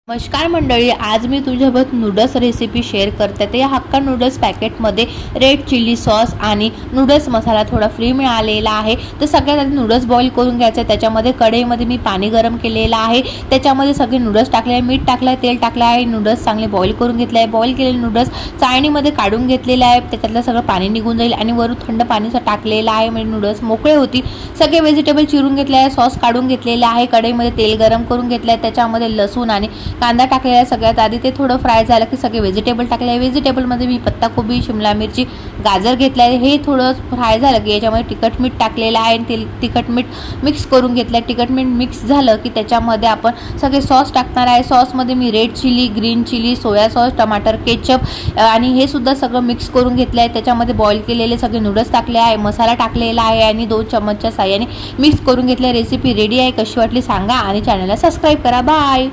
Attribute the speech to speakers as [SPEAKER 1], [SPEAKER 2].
[SPEAKER 1] नमस्कार मंडळी, आज मी तुझ्यासोबत नूडल्स रेसिपी शेअर करते। ते हक्का नूडल्स पॅकेटमध्ये रेड चिली सॉस आणि नूडल्स मसाला थोडा फ्री मिळालेला आहे। तर सगळ्यात आधी नूडल्स बॉईल करून घ्यायचे। त्याच्यामध्ये कढईमध्ये मी पाणी गरम केलेलं आहे, त्याच्यामध्ये सगळे नूडल्स टाकले आहे, मीठ टाकलं आहे, तेल टाकलं आहे, नूडल्स चांगले बॉईल करून घेतले आहे। बॉईल केलेले नूडल्स चाळणीमध्ये काढून घेतलेले आहे, त्याच्यातलं सगळं पाणी निघून जाईल आणि वरून थंड पाणीचं टाकलेलं आहे म्हणजे नूडल्स मोकळे होतील। सगळे व्हेजिटेबल चिरून घेतले आहे, सॉस काढून घेतलेला आहे, कढईमध्ये तेल गरम करून घेतलं आहे, त्याच्यामध्ये लसूण आणि कांदा टाकलेला आहे। सगळ्यात आधी ते थोडं फ्राय झालं की सगळे व्हेजिटेबल टाकले आहे। व्हेजिटेबलमध्ये मी पत्ताकोबी, शिमला मिरची, गाजर घेतलं आहे। हे थोडं फ्राय झालं की याच्यामध्ये तिखट मीठ टाकलेलं आहे आणि तिखट मीठ मिक्स करून घेतलं आहे। तिखट मीठ मिक्स झालं की त्याच्यामध्ये आपण सगळे सॉस टाकणार आहे। सॉसमध्ये मी red chilli, green chilli, soya sauce, टमाटर केचप आणि हे सुद्धा सगळं मिक्स करून घेतलं आहे। त्याच्यामध्ये बॉईल केलेले सगळे नूडल्स टाकले आहे, मसाला टाकलेला आहे आणि 2 चमचच्या साहाय्याने मिक्स करून घेतलं। रेसिपी रेडी आहे, कशी वाटली सांगा आणि चॅनलला सबस्क्राईब करा। बाय।